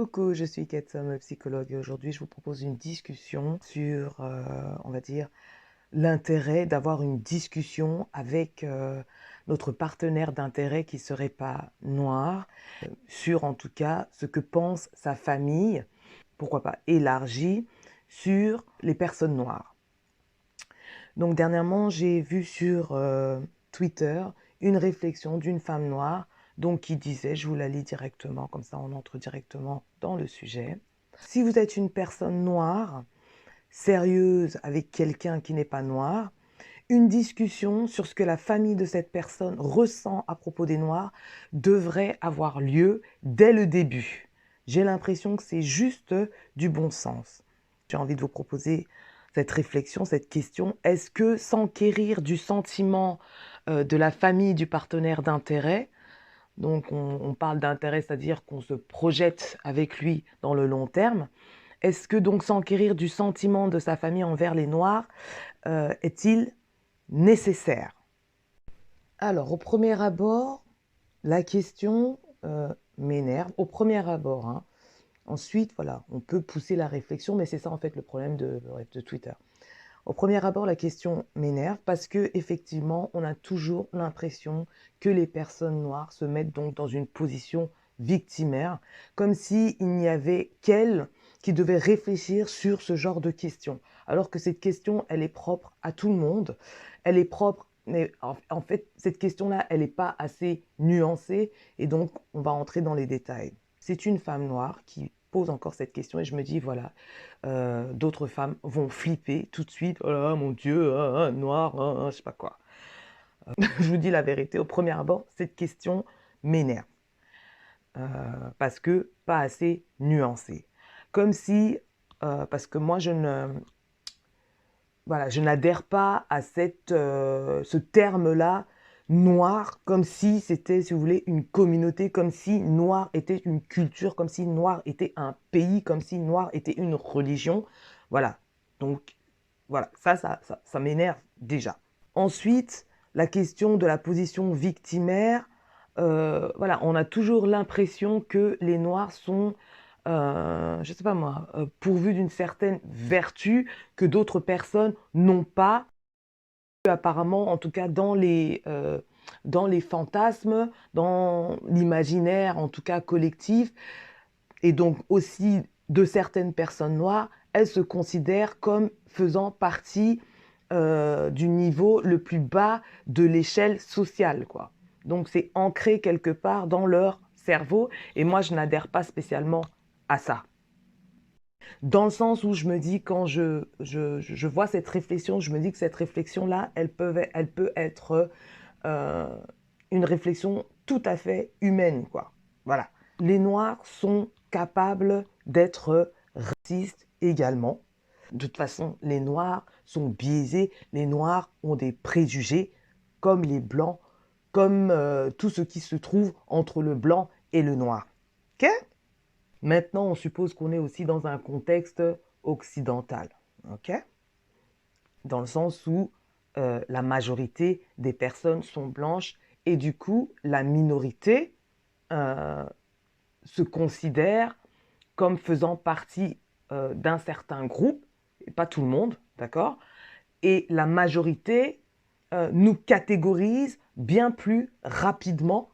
Coucou, je suis Ketsom, psychologue, et aujourd'hui je vous propose une discussion sur, on va dire, l'intérêt d'avoir une discussion avec notre partenaire d'intérêt qui ne serait pas noir, sur en tout cas ce que pense sa famille, pourquoi pas élargie, sur les personnes noires. Donc dernièrement, j'ai vu sur Twitter une réflexion d'une femme noire donc qui disait, je vous la lis directement, comme ça on entre directement dans le sujet. Si vous êtes une personne noire, sérieuse avec quelqu'un qui n'est pas noir, une discussion sur ce que la famille de cette personne ressent à propos des noirs devrait avoir lieu dès le début. J'ai l'impression que c'est juste du bon sens. J'ai envie de vous proposer cette réflexion, cette question. Est-ce que s'enquérir du sentiment de la famille du partenaire d'intérêt, donc on parle d'intérêt, c'est-à-dire qu'on se projette avec lui dans le long terme, est-ce que donc s'enquérir du sentiment de sa famille envers les Noirs est-il nécessaire? Alors, au premier abord, la question m'énerve. Au premier abord, hein. Ensuite, voilà, on peut pousser la réflexion, mais c'est ça en fait le problème de Twitter. Au premier abord, la question m'énerve parce que effectivement, on a toujours l'impression que les personnes noires se mettent donc dans une position victimaire, comme s'il n'y avait qu'elles qui devaient réfléchir sur ce genre de questions. Alors que cette question, elle est propre à tout le monde. Elle est propre, mais en fait, cette question-là, elle n'est pas assez nuancée et donc on va entrer dans les détails. C'est une femme noire qui pose encore cette question et je me dis, voilà, d'autres femmes vont flipper tout de suite. Oh là, mon Dieu, noir, je sais pas quoi. Je vous dis la vérité, au premier abord, cette question m'énerve. Parce que pas assez nuancée. Comme si, parce que moi voilà, je n'adhère pas à ce terme-là, noir, comme si c'était, si vous voulez, une communauté, comme si noir était une culture, comme si noir était un pays, comme si noir était une religion. Voilà. Donc, voilà, ça m'énerve déjà. Ensuite, la question de la position victimaire, voilà, on a toujours l'impression que les Noirs sont, je ne sais pas moi, pourvus d'une certaine vertu que d'autres personnes n'ont pas. Apparemment, en tout cas dans les fantasmes, dans l'imaginaire, en tout cas collectif, et donc aussi de certaines personnes noires, elles se considèrent comme faisant partie du niveau le plus bas de l'échelle sociale, quoi. Donc c'est ancré quelque part dans leur cerveau, et moi je n'adhère pas spécialement à ça. Dans le sens où je me dis, quand je vois cette réflexion, je me dis que cette réflexion-là, elle peut être une réflexion tout à fait humaine, quoi. Voilà. Les Noirs sont capables d'être racistes également. De toute façon, les Noirs sont biaisés, les Noirs ont des préjugés, comme les Blancs, comme tout ce qui se trouve entre le blanc et le noir. Ok? Maintenant, on suppose qu'on est aussi dans un contexte occidental, ok? Dans le sens où la majorité des personnes sont blanches et du coup, la minorité se considère comme faisant partie d'un certain groupe, et pas tout le monde, d'accord? Et la majorité nous catégorise bien plus rapidement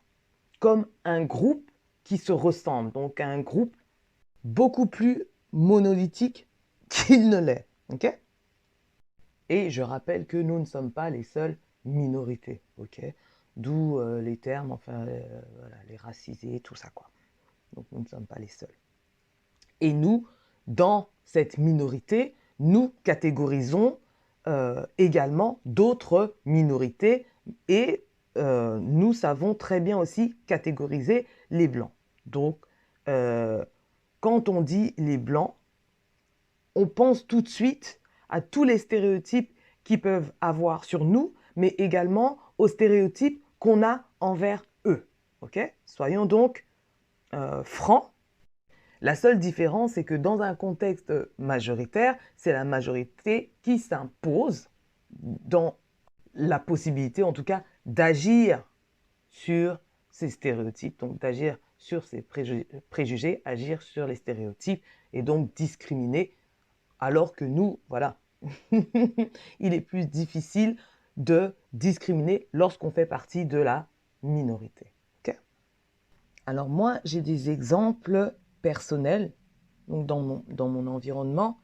comme un groupe qui se ressemble, donc un groupe beaucoup plus monolithique qu'il ne l'est. Okay, et je rappelle que nous ne sommes pas les seules minorités. Okay, d'où les termes, enfin, voilà, les racisés, tout ça, quoi. Donc nous ne sommes pas les seuls. Et nous, dans cette minorité, nous catégorisons également d'autres minorités et nous savons très bien aussi catégoriser les blancs. Donc, quand on dit les blancs, on pense tout de suite à tous les stéréotypes qu'ils peuvent avoir sur nous, mais également aux stéréotypes qu'on a envers eux. Okay, soyons donc francs. La seule différence, c'est que dans un contexte majoritaire, c'est la majorité qui s'impose dans la possibilité, en tout cas, d'agir sur ces stéréotypes, donc d'agir sur ces préjugés, agir sur les stéréotypes et donc discriminer, alors que nous, voilà, il est plus difficile de discriminer lorsqu'on fait partie de la minorité. Okay? Alors moi, j'ai des exemples personnels, donc dans mon environnement,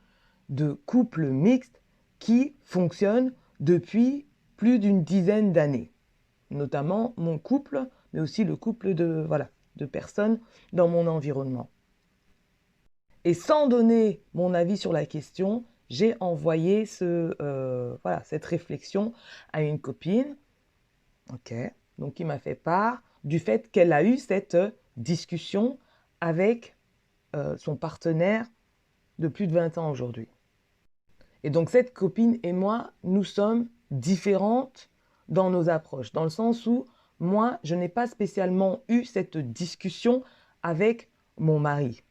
de couples mixtes qui fonctionnent depuis plus d'une dizaine d'années. Notamment mon couple, mais aussi le couple de personnes dans mon environnement. Et sans donner mon avis sur la question, j'ai envoyé cette réflexion à une copine, donc qui m'a fait part du fait qu'elle a eu cette discussion avec son partenaire de plus de 20 ans aujourd'hui. Et donc cette copine et moi, nous sommes différentes dans nos approches, dans le sens où moi, je n'ai pas spécialement eu cette discussion avec mon mari.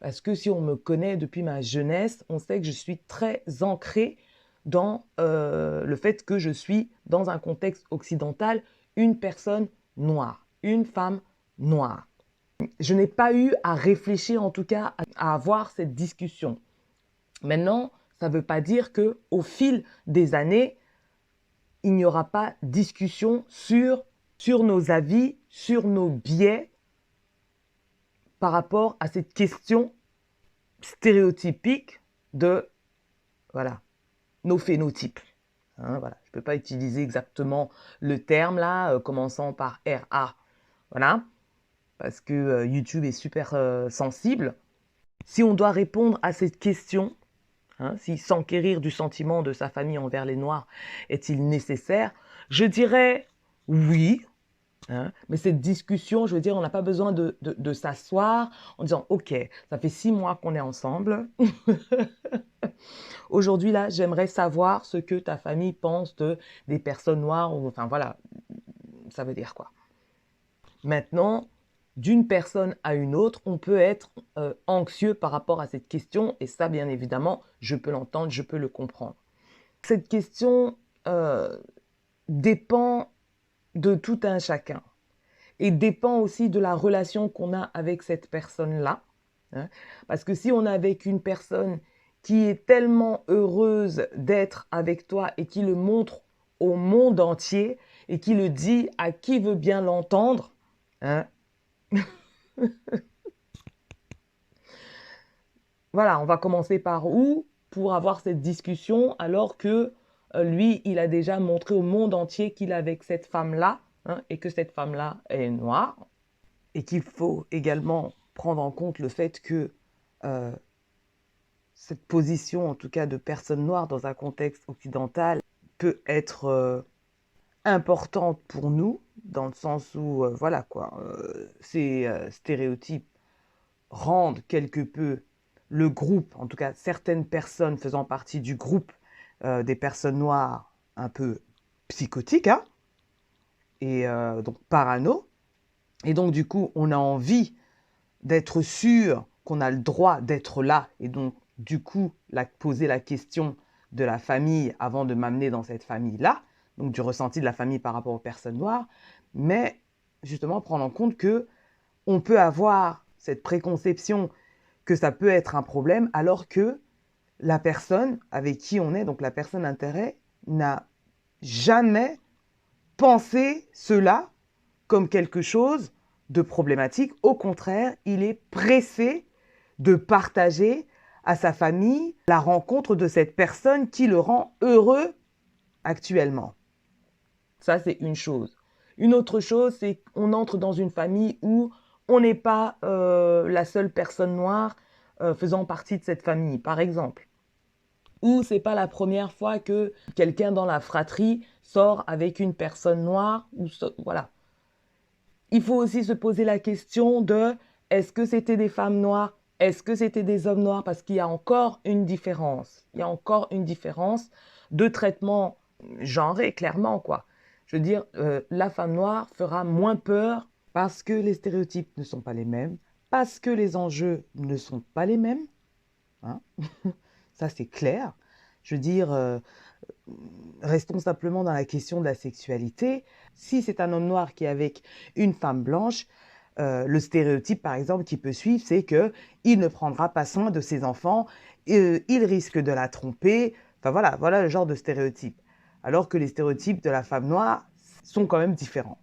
Parce que si on me connaît depuis ma jeunesse, on sait que je suis très ancrée dans le fait que je suis, dans un contexte occidental, une personne noire, une femme noire. Je n'ai pas eu à réfléchir, en tout cas, à avoir cette discussion. Maintenant, ça ne veut pas dire qu'au fil des années, il n'y aura pas discussion sur nos avis, sur nos biais par rapport à cette question stéréotypique de nos phénotypes. Je ne peux pas utiliser exactement le terme là, commençant par RA. Parce que YouTube est super sensible. Si on doit répondre à cette question, si s'enquérir du sentiment de sa famille envers les Noirs est-il nécessaire, je dirais oui. Mais cette discussion, je veux dire, on n'a pas besoin de s'asseoir en disant « Ok, ça fait 6 mois qu'on est ensemble. Aujourd'hui, là, j'aimerais savoir ce que ta famille pense des personnes noires. » ça veut dire quoi? Maintenant, d'une personne à une autre, on peut être anxieux par rapport à cette question. Et ça, bien évidemment, je peux l'entendre, je peux le comprendre. Cette question dépend de tout un chacun. Et dépend aussi de la relation qu'on a avec cette personne-là. Parce que si on est avec une personne qui est tellement heureuse d'être avec toi et qui le montre au monde entier et qui le dit à qui veut bien l'entendre, on va commencer par où pour avoir cette discussion alors que lui, il a déjà montré au monde entier qu'il est avec cette femme-là et que cette femme-là est noire et qu'il faut également prendre en compte le fait que cette position, en tout cas de personne noire dans un contexte occidental, peut être importante pour nous, dans le sens où, ces stéréotypes rendent quelque peu le groupe, en tout cas certaines personnes faisant partie du groupe des personnes noires, un peu psychotiques, et donc parano. Et donc du coup, on a envie d'être sûr qu'on a le droit d'être là, et donc du coup, poser la question de la famille avant de m'amener dans cette famille-là, donc du ressenti de la famille par rapport aux personnes noires, mais justement prendre en compte qu'on peut avoir cette préconception que ça peut être un problème, alors que la personne avec qui on est, donc la personne d'intérêt, n'a jamais pensé cela comme quelque chose de problématique. Au contraire, il est pressé de partager à sa famille la rencontre de cette personne qui le rend heureux actuellement. Ça, c'est une chose. Une autre chose, c'est qu'on entre dans une famille où on n'est pas la seule personne noire faisant partie de cette famille, par exemple. Ou c'est pas la première fois que quelqu'un dans la fratrie sort avec une personne noire. Voilà. Il faut aussi se poser la question de est-ce que c'était des femmes noires? Est-ce que c'était des hommes noirs? Parce qu'il y a encore une différence. Il y a encore une différence de traitement genré, clairement, quoi. Je veux dire, la femme noire fera moins peur parce que les stéréotypes ne sont pas les mêmes, parce que les enjeux ne sont pas les mêmes. Ça, c'est clair. Je veux dire, restons simplement dans la question de la sexualité. Si c'est un homme noir qui est avec une femme blanche, le stéréotype, par exemple, qui peut suivre, c'est qu'il ne prendra pas soin de ses enfants, il risque de la tromper. Enfin voilà le genre de stéréotype. Alors que les stéréotypes de la femme noire sont quand même différents.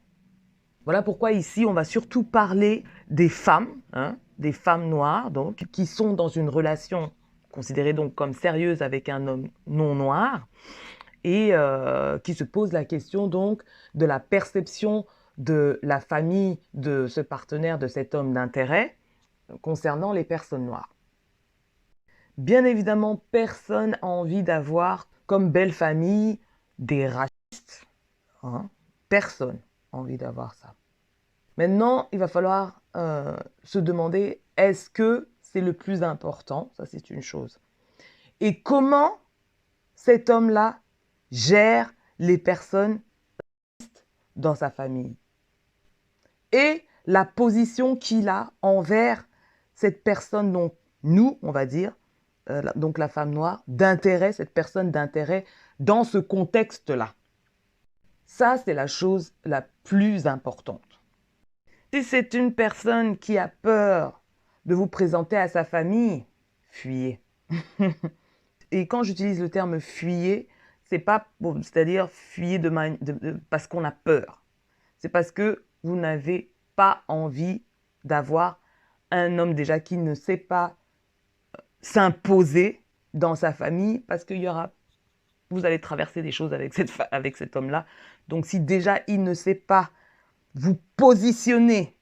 Voilà pourquoi ici, on va surtout parler des femmes noires, donc, qui sont dans une relation considérée donc comme sérieuse avec un homme non noir, et qui se pose la question donc de la perception de la famille de ce partenaire, de cet homme d'intérêt, concernant les personnes noires. Bien évidemment, personne n'a envie d'avoir comme belle famille des racistes. Personne n'a envie d'avoir ça. Maintenant, il va falloir se demander, est-ce que c'est le plus important? Ça, c'est une chose. Et comment cet homme-là gère les personnes dans sa famille? Et la position qu'il a envers cette personne, donc nous, on va dire, donc la femme noire, d'intérêt, cette personne d'intérêt dans ce contexte-là. Ça, c'est la chose la plus importante. Si c'est une personne qui a peur de vous présenter à sa famille, fuyez. Et quand j'utilise le terme fuyez, c'est pas, c'est-à-dire fuyez parce qu'on a peur. C'est parce que vous n'avez pas envie d'avoir un homme déjà qui ne sait pas s'imposer dans sa famille, parce qu'il y aura, vous allez traverser des choses avec cet homme-là. Donc si déjà il ne sait pas vous positionner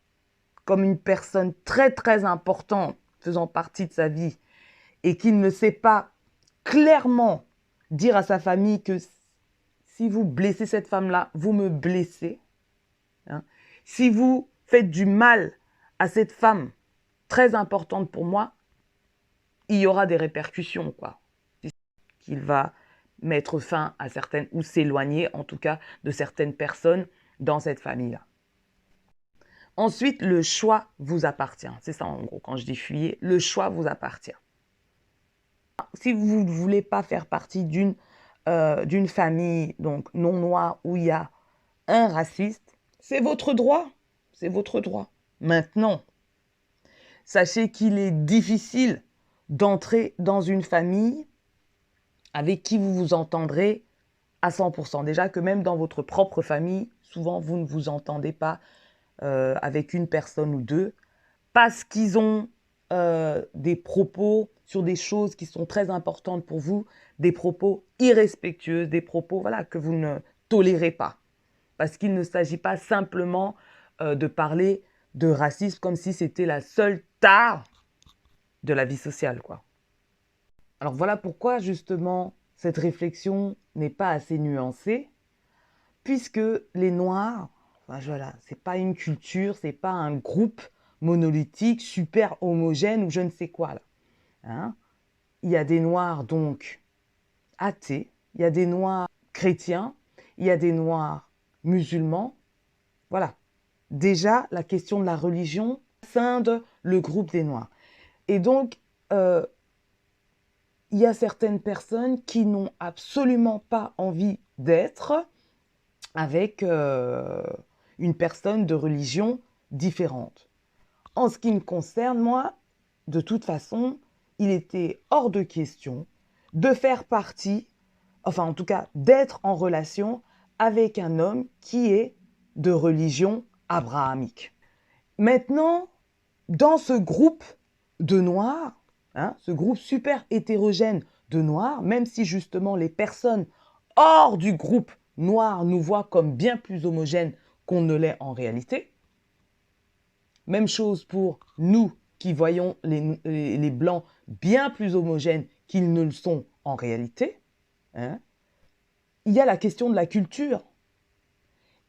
comme une personne très très importante faisant partie de sa vie, et qu'il ne sait pas clairement dire à sa famille que si vous blessez cette femme-là, vous me blessez. Si vous faites du mal à cette femme très importante pour moi, il y aura des répercussions, quoi. Qu'il va mettre fin à certaines, ou s'éloigner en tout cas de certaines personnes dans cette famille-là. Ensuite, le choix vous appartient. C'est ça en gros, quand je dis fuyez, le choix vous appartient. Si vous ne voulez pas faire partie d'une famille donc non noire où il y a un raciste, c'est votre droit. C'est votre droit. Maintenant, sachez qu'il est difficile d'entrer dans une famille avec qui vous vous entendrez à 100%. Déjà que même dans votre propre famille, souvent vous ne vous entendez pas avec une personne ou deux, parce qu'ils ont des propos sur des choses qui sont très importantes pour vous, des propos irrespectueux, des propos que vous ne tolérez pas. Parce qu'il ne s'agit pas simplement de parler de racisme comme si c'était la seule tare de la vie sociale, quoi. Alors voilà pourquoi justement cette réflexion n'est pas assez nuancée, puisque les Noirs, c'est pas une culture, c'est pas un groupe monolithique, super homogène ou je ne sais quoi là. Il y a des Noirs donc athées, il y a des Noirs chrétiens, il y a des Noirs musulmans. Voilà. Déjà, la question de la religion scinde le groupe des Noirs. Et donc, il y a certaines personnes qui n'ont absolument pas envie d'être avec une personne de religion différente. En ce qui me concerne, moi, de toute façon, il était hors de question de faire partie, enfin en tout cas d'être en relation avec un homme qui est de religion abrahamique. Maintenant, dans ce groupe de Noirs, ce groupe super hétérogène de Noirs, même si justement les personnes hors du groupe noir nous voient comme bien plus homogènes qu'on ne l'est en réalité, même chose pour nous qui voyons les blancs bien plus homogènes qu'ils ne le sont en réalité. Il y a la question de la culture.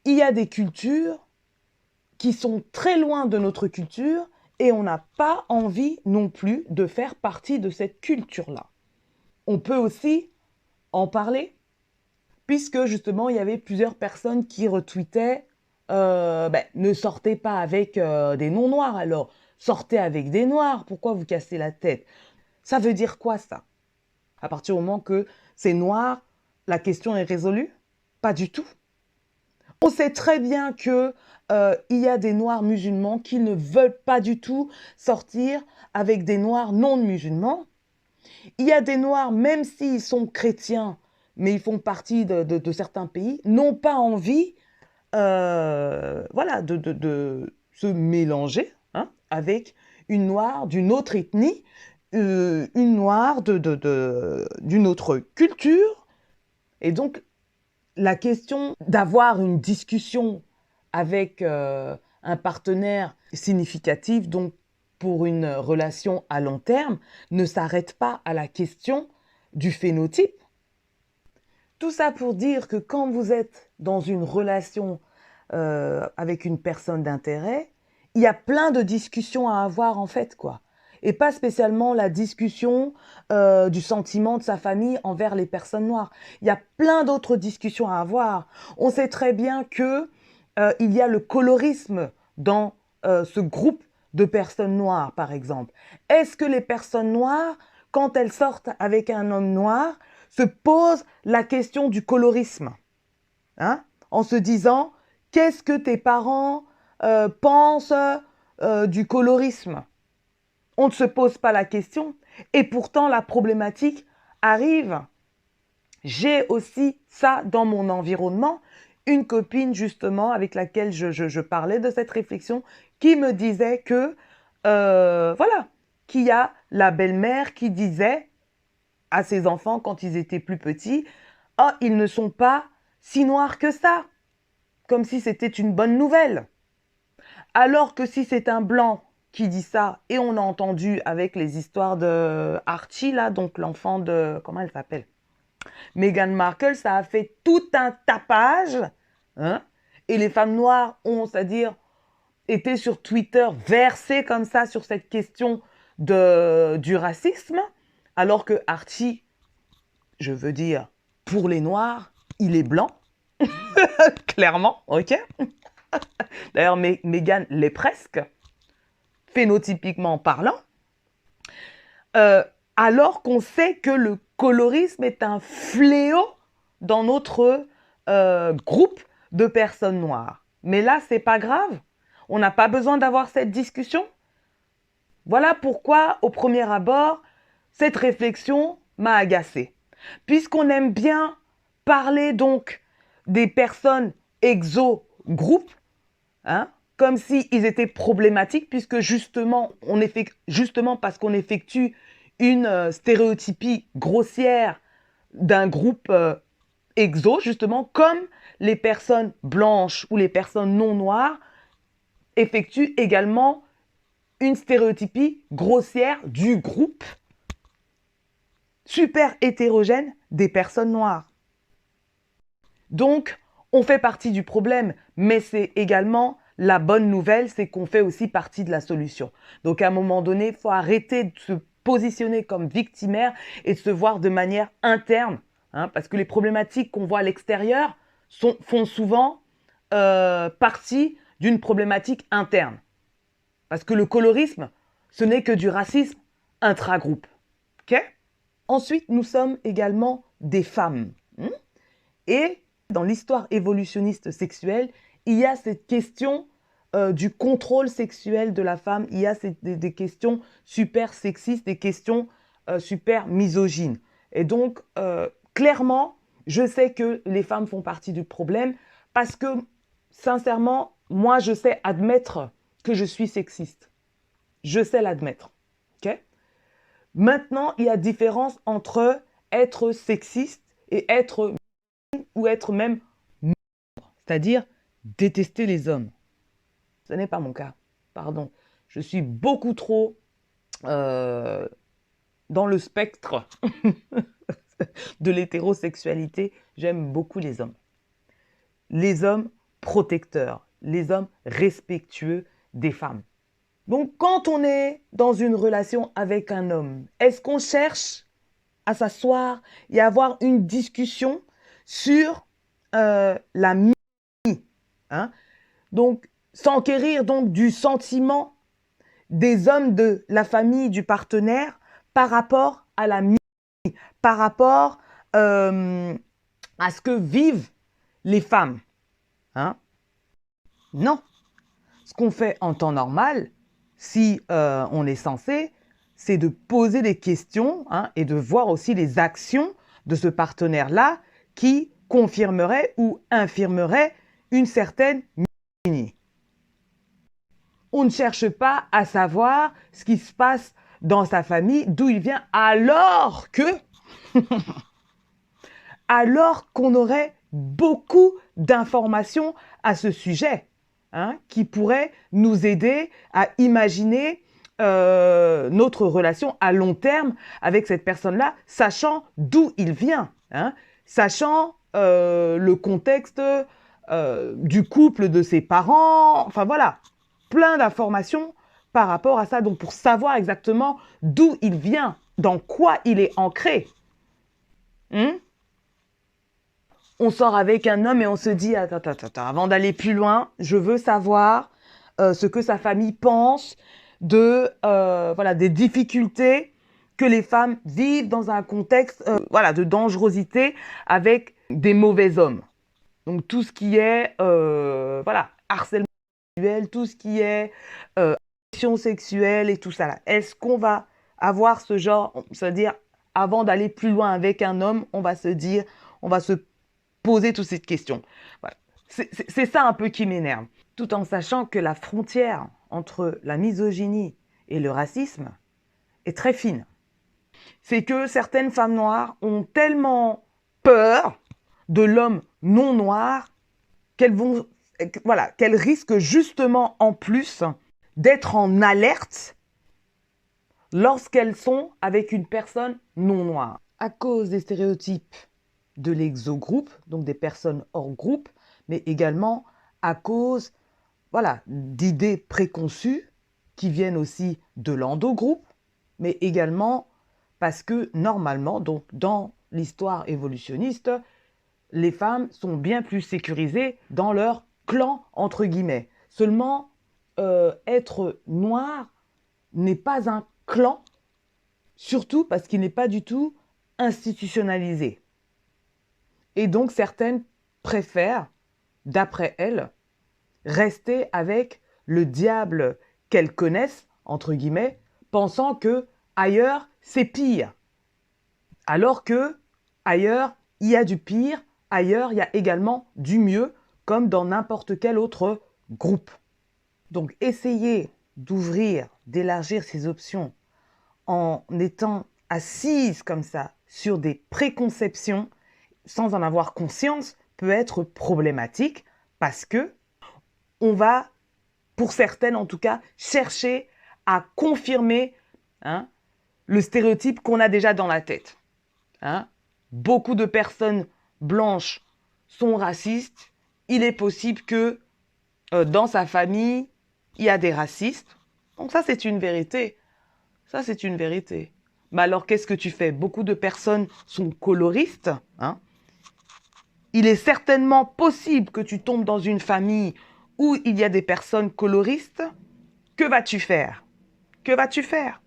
Il y a des cultures qui sont très loin de notre culture et on n'a pas envie non plus de faire partie de cette culture-là. On peut aussi en parler, puisque justement il y avait plusieurs personnes qui retweetaient ne sortez pas avec des non-noirs alors, sortez avec des noirs, pourquoi vous cassez la tête? Ça veut dire quoi ça? À partir du moment que ces noirs la question est résolue? Pas du tout. On sait très bien que il y a des Noirs musulmans qui ne veulent pas du tout sortir avec des Noirs non musulmans. Il y a des Noirs, même s'ils sont chrétiens, mais ils font partie de certains pays, n'ont pas envie voilà, de se mélanger hein, avec une Noire d'une autre ethnie, une Noire d'une autre culture. Et donc, la question d'avoir une discussion avec un partenaire significatif, donc pour une relation à long terme, ne s'arrête pas à la question du phénotype. Tout ça pour dire que quand vous êtes dans une relation avec une personne d'intérêt, il y a plein de discussions à avoir en fait, quoi. Et pas spécialement la discussion du sentiment de sa famille envers les personnes noires. Il y a plein d'autres discussions à avoir. On sait très bien que il y a le colorisme dans ce groupe de personnes noires, par exemple. Est-ce que les personnes noires, quand elles sortent avec un homme noir, se posent la question du colorisme hein, en se disant qu'est-ce que tes parents pensent du colorisme? On ne se pose pas la question et pourtant la problématique arrive. J'ai aussi ça dans mon environnement, une copine justement avec laquelle je parlais de cette réflexion qui me disait que, voilà, qu'il y a la belle-mère qui disait à ses enfants quand ils étaient plus petits, « Oh, ils ne sont pas si noirs que ça !» Comme si c'était une bonne nouvelle. Alors que si c'est un blanc qui dit ça, et on a entendu avec les histoires de Archie, là, donc l'enfant de... Comment elle s'appelle? Meghan Markle, ça a fait tout un tapage. Hein, et les femmes noires ont, c'est-à-dire, été sur Twitter versées comme ça sur cette question du racisme, alors que Archie, je veux dire, pour les noirs, il est blanc. Clairement, ok. D'ailleurs, Meghan l'est presque, phénotypiquement parlant. Alors qu'on sait que le colorisme est un fléau dans notre groupe de personnes noires. Mais là, c'est pas grave. On n'a pas besoin d'avoir cette discussion. Voilà pourquoi, au premier abord, cette réflexion m'a agacée. Puisqu'on aime bien parler donc des personnes exo-groupes, hein, comme s'ils étaient problématiques, puisque justement parce qu'on effectue une stéréotypie grossière d'un groupe exo, justement, comme les personnes blanches ou les personnes non noires effectuent également une stéréotypie grossière du groupe super hétérogène des personnes noires. Donc, on fait partie du problème, mais c'est également la bonne nouvelle, c'est qu'on fait aussi partie de la solution. Donc, à un moment donné, il faut arrêter de se positionner comme victimaire et de se voir de manière interne, hein, parce que les problématiques qu'on voit à l'extérieur font souvent partie d'une problématique interne. Parce que le colorisme, ce n'est que du racisme intragroupe. Okay? Ensuite, nous sommes également des femmes. Et dans l'histoire évolutionniste sexuelle, il y a cette question du contrôle sexuel de la femme. Il y a des questions super sexistes, des questions super misogynes. Et donc, clairement, je sais que les femmes font partie du problème parce que, sincèrement, moi, je sais admettre que je suis sexiste. Je sais l'admettre. Okay? Maintenant, il y a différence entre être sexiste et être ou être même c'est-à-dire détester les hommes. Ce n'est pas mon cas, pardon. Je suis beaucoup trop dans le spectre de l'hétérosexualité. J'aime beaucoup les hommes. Les hommes protecteurs, les hommes respectueux des femmes. Donc, quand on est dans une relation avec un homme, est-ce qu'on cherche à s'asseoir et à avoir une discussion sur la hein? Donc, s'enquérir donc du sentiment des hommes de la famille du partenaire par rapport à la par rapport à ce que vivent les femmes. Hein? Non. Ce qu'on fait en temps normal, si on est censé, c'est de poser des questions, hein, et de voir aussi les actions de ce partenaire-là qui confirmerait ou infirmerait une certaine misogynie. On ne cherche pas à savoir ce qui se passe dans sa famille, d'où il vient, alors qu'on aurait beaucoup d'informations à ce sujet, hein, qui pourraient nous aider à imaginer notre relation à long terme avec cette personne-là, sachant d'où il vient, hein, sachant le contexte du couple de ses parents, enfin voilà, plein d'informations par rapport à ça, donc pour savoir exactement d'où il vient, dans quoi il est ancré. On sort avec un homme et on se dit, attends, avant d'aller plus loin, je veux savoir ce que sa famille pense voilà, des difficultés que les femmes vivent dans un contexte voilà, de dangerosité avec des mauvais hommes. Donc tout ce qui est voilà, harcèlement sexuel, tout ce qui est agression sexuelle et tout ça là. Est-ce qu'on va avoir ce genre, c'est-à-dire avant d'aller plus loin avec un homme, on va se dire, on va se poser toutes ces questions. Voilà. C'est ça un peu qui m'énerve. Tout en sachant que la frontière entre la misogynie et le racisme est très fine. C'est que certaines femmes noires ont tellement peur de l'homme non noir qu'elles risquent justement en plus d'être en alerte lorsqu'elles sont avec une personne non noire. À cause des stéréotypes de l'exogroupe, donc des personnes hors groupe, mais également à cause voilà, d'idées préconçues qui viennent aussi de l'endogroupe, mais également parce que normalement, donc dans l'histoire évolutionniste, les femmes sont bien plus sécurisées dans leur clan, entre guillemets. Seulement, être noir n'est pas un clan, surtout parce qu'il n'est pas du tout institutionnalisé. Et donc, certaines préfèrent, d'après elles, rester avec le diable qu'elles connaissent, entre guillemets, pensant que ailleurs, c'est pire. Alors que ailleurs, il y a du pire, ailleurs, il y a également du mieux, comme dans n'importe quel autre groupe. Donc, essayer d'ouvrir, d'élargir ses options en étant assise comme ça sur des préconceptions, sans en avoir conscience, peut être problématique parce que on va, pour certaines en tout cas, chercher à confirmer hein, le stéréotype qu'on a déjà dans la tête. Hein. Beaucoup de personnes blanches sont racistes. Il est possible que dans sa famille, il y a des racistes. Donc ça, c'est une vérité. Ça, c'est une vérité. Mais alors, qu'est-ce que tu fais? Beaucoup de personnes sont coloristes. Hein. Il est certainement possible que tu tombes dans une famille où il y a des personnes coloristes. Que vas-tu faire? Que vas-tu faire?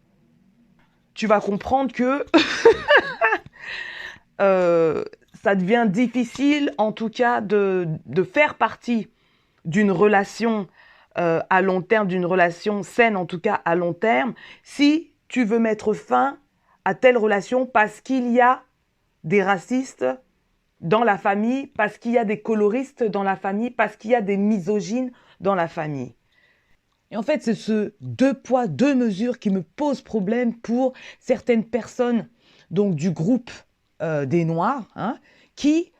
Tu vas comprendre que ça devient difficile, en tout cas, de faire partie d'une relation à long terme, d'une relation saine, en tout cas à long terme, si tu veux mettre fin à telle relation parce qu'il y a des racistes dans la famille, parce qu'il y a des coloristes dans la famille, parce qu'il y a des misogynes dans la famille. Et en fait, c'est ce deux poids, deux mesures qui me pose problème pour certaines personnes donc du groupe des Noirs, hein, qui,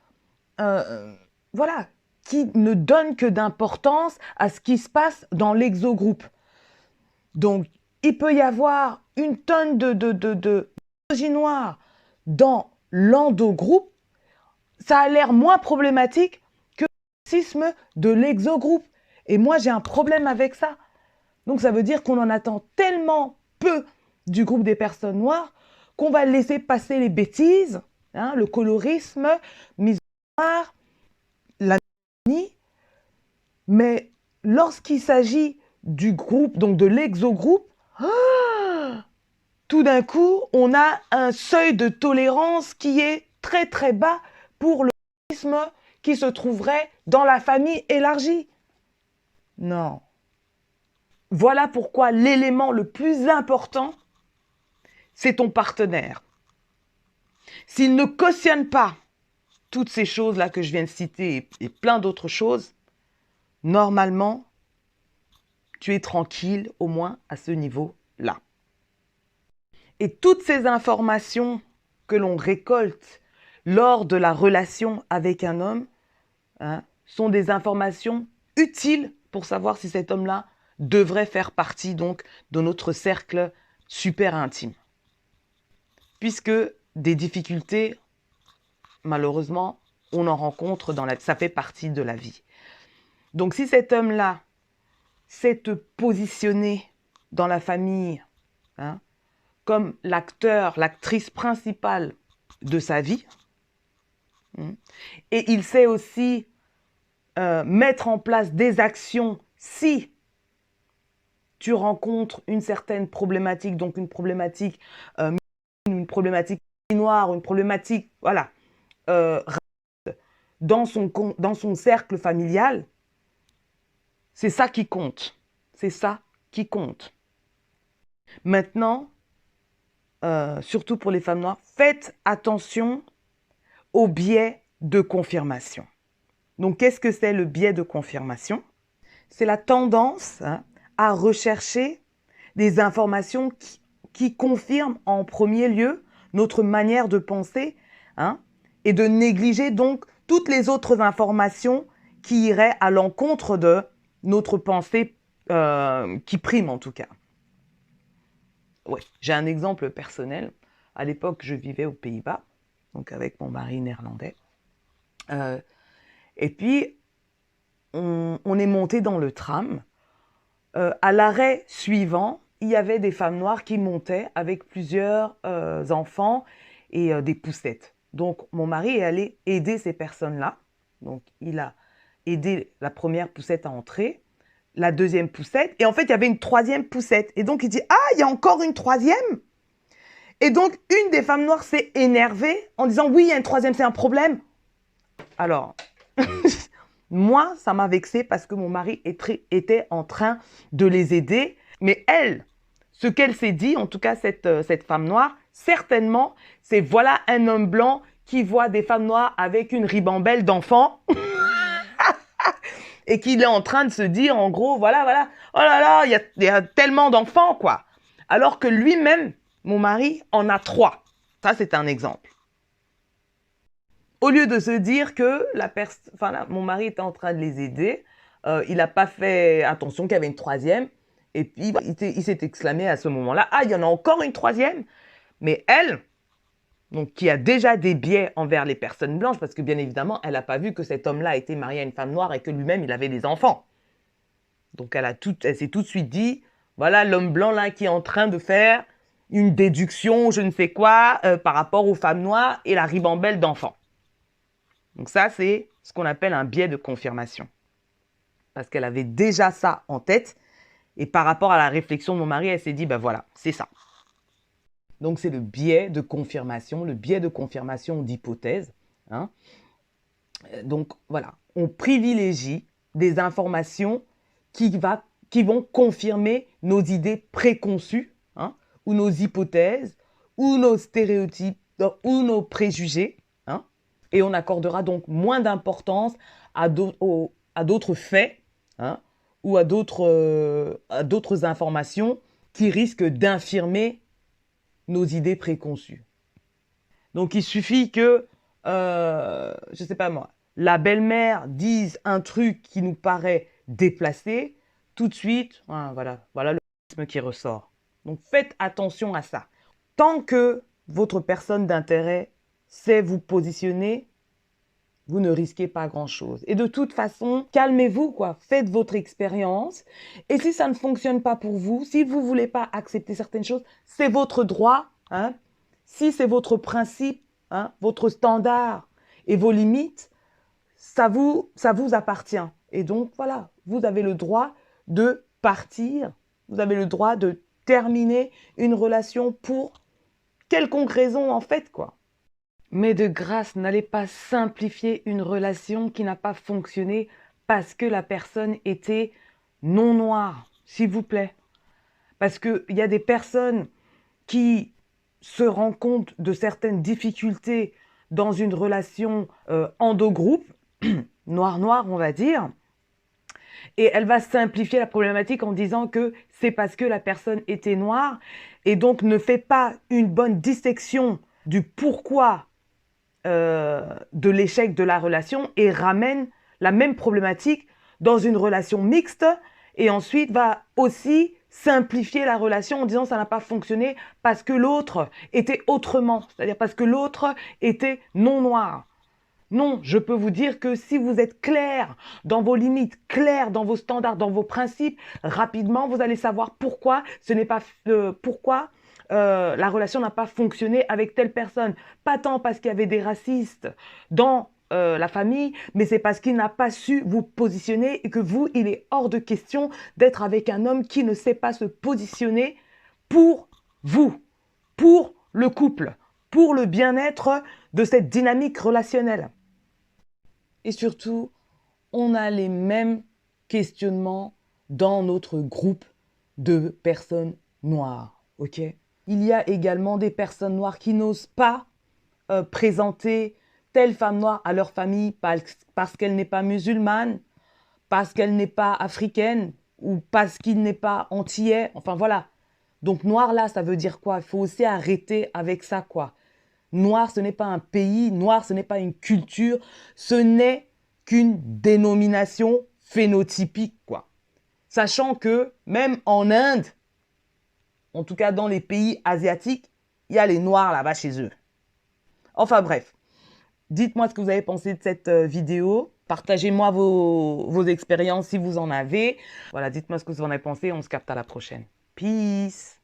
voilà, qui ne donnent que d'importance à ce qui se passe dans l'exogroupe. Donc, il peut y avoir une tonne de misogynie noire dans l'endogroupe, ça a l'air moins problématique que le racisme de l'exogroupe. Et moi, j'ai un problème avec ça. Donc, ça veut dire qu'on en attend tellement peu du groupe des personnes noires qu'on va laisser passer les bêtises, hein, le colorisme, mise noire, la misogynie. Mais lorsqu'il s'agit du groupe, donc de l'exogroupe, tout d'un coup, on a un seuil de tolérance qui est très très bas pour le traumatisme qui se trouverait dans la famille élargie. Non. Voilà pourquoi l'élément le plus important, c'est ton partenaire. S'il ne cautionne pas toutes ces choses-là que je viens de citer et plein d'autres choses, normalement, tu es tranquille au moins à ce niveau-là. Et toutes ces informations que l'on récolte lors de la relation avec un homme sont des informations utiles pour savoir si cet homme-là devrait faire partie donc de notre cercle super intime. Puisque des difficultés, malheureusement, on en rencontre ça fait partie de la vie. Donc si cet homme-là sait te positionner dans la famille comme l'acteur, l'actrice principale de sa vie, et il sait aussi mettre en place des actions si tu rencontres une certaine problématique, donc une problématique noire, une problématique, voilà, dans son cercle familial, c'est ça qui compte. C'est ça qui compte. Maintenant, surtout pour les femmes noires, faites attention au biais de confirmation. Donc, qu'est-ce que c'est le biais de confirmation? C'est la tendance à rechercher des informations qui confirment en premier lieu notre manière de penser et de négliger donc toutes les autres informations qui iraient à l'encontre de notre pensée qui prime en tout cas. Ouais, j'ai un exemple personnel. À l'époque, je vivais aux Pays-Bas, donc avec mon mari néerlandais. Et puis, on est monté dans le tram. À l'arrêt suivant, il y avait des femmes noires qui montaient avec plusieurs enfants et des poussettes. Donc, mon mari est allé aider ces personnes-là. Donc, il a aidé la première poussette à entrer, la deuxième poussette, et en fait, il y avait une troisième poussette. Et donc, il dit « Ah, il y a encore une troisième ?» Et donc, une des femmes noires s'est énervée en disant « Oui, il y a une troisième, c'est un problème. » Alors, moi, ça m'a vexée parce que mon mari était en train de les aider. Mais elle, ce qu'elle s'est dit, en tout cas cette femme noire, certainement, c'est voilà un homme blanc qui voit des femmes noires avec une ribambelle d'enfants et qu'il est en train de se dire, en gros, voilà, oh là là, il y a tellement d'enfants, quoi. Alors que lui-même, mon mari, en a 3. Ça, c'est un exemple. Au lieu de se dire que mon mari était en train de les aider, il n'a pas fait attention qu'il y avait une troisième. Et puis, il s'est exclamé à ce moment-là, « Ah, il y en a encore une troisième !» Mais elle, donc, qui a déjà des biais envers les personnes blanches, parce que bien évidemment, elle n'a pas vu que cet homme-là était marié à une femme noire et que lui-même, il avait des enfants. Donc, elle s'est tout de suite dit, voilà l'homme blanc là qui est en train de faire une déduction, je ne sais quoi, par rapport aux femmes noires et la ribambelle d'enfants. Donc ça, c'est ce qu'on appelle un biais de confirmation. Parce qu'elle avait déjà ça en tête. Et par rapport à la réflexion de mon mari, elle s'est dit, ben voilà, c'est ça. Donc c'est le biais de confirmation d'hypothèse. Donc voilà, on privilégie des informations qui vont confirmer nos idées préconçues, ou nos hypothèses, ou nos stéréotypes, ou nos préjugés. Et on accordera donc moins d'importance à d'autres faits ou à d'autres informations qui risquent d'infirmer nos idées préconçues. Donc, il suffit que, je ne sais pas moi, la belle-mère dise un truc qui nous paraît déplacé, tout de suite, voilà le racisme qui ressort. Donc, faites attention à ça. Tant que votre personne d'intérêt sait vous positionner, vous ne risquez pas grand-chose. Et de toute façon, calmez-vous, quoi. Faites votre expérience. Et si ça ne fonctionne pas pour vous, si vous ne voulez pas accepter certaines choses, c'est votre droit. Si c'est votre principe, votre standard et vos limites, ça vous appartient. Et donc, voilà, vous avez le droit de partir. Vous avez le droit de terminer une relation pour quelconque raison, en fait, quoi. Mais de grâce, n'allez pas simplifier une relation qui n'a pas fonctionné parce que la personne était non noire, s'il vous plaît. Parce qu'il y a des personnes qui se rendent compte de certaines difficultés dans une relation endo-groupe, noir-noir, on va dire, et elle va simplifier la problématique en disant que c'est parce que la personne était noire et donc ne fait pas une bonne dissection du pourquoi de l'échec de la relation et ramène la même problématique dans une relation mixte et ensuite va aussi simplifier la relation en disant ça n'a pas fonctionné parce que l'autre était autrement, c'est-à-dire parce que l'autre était non noir. Non, je peux vous dire que si vous êtes clair dans vos limites, clair dans vos standards, dans vos principes, rapidement, vous allez savoir pourquoi ce n'est pas pourquoi la relation n'a pas fonctionné avec telle personne. Pas tant parce qu'il y avait des racistes dans la famille, mais c'est parce qu'il n'a pas su vous positionner et que vous, il est hors de question d'être avec un homme qui ne sait pas se positionner pour vous, pour le couple, pour le bien-être de cette dynamique relationnelle. Et surtout, on a les mêmes questionnements dans notre groupe de personnes noires, ok? Il y a également des personnes noires qui n'osent pas présenter telle femme noire à leur famille parce qu'elle n'est pas musulmane, parce qu'elle n'est pas africaine ou parce qu'il n'est pas antillais. Enfin voilà. Donc noir là, ça veut dire quoi? Il faut aussi arrêter avec ça, quoi. Noir, ce n'est pas un pays, noir, ce n'est pas une culture, ce n'est qu'une dénomination phénotypique, quoi. Sachant que même en Inde, en tout cas dans les pays asiatiques, il y a les noirs là-bas chez eux. Enfin bref, dites-moi ce que vous avez pensé de cette vidéo. Partagez-moi vos expériences si vous en avez. Voilà, dites-moi ce que vous en avez pensé. On se capte à la prochaine. Peace!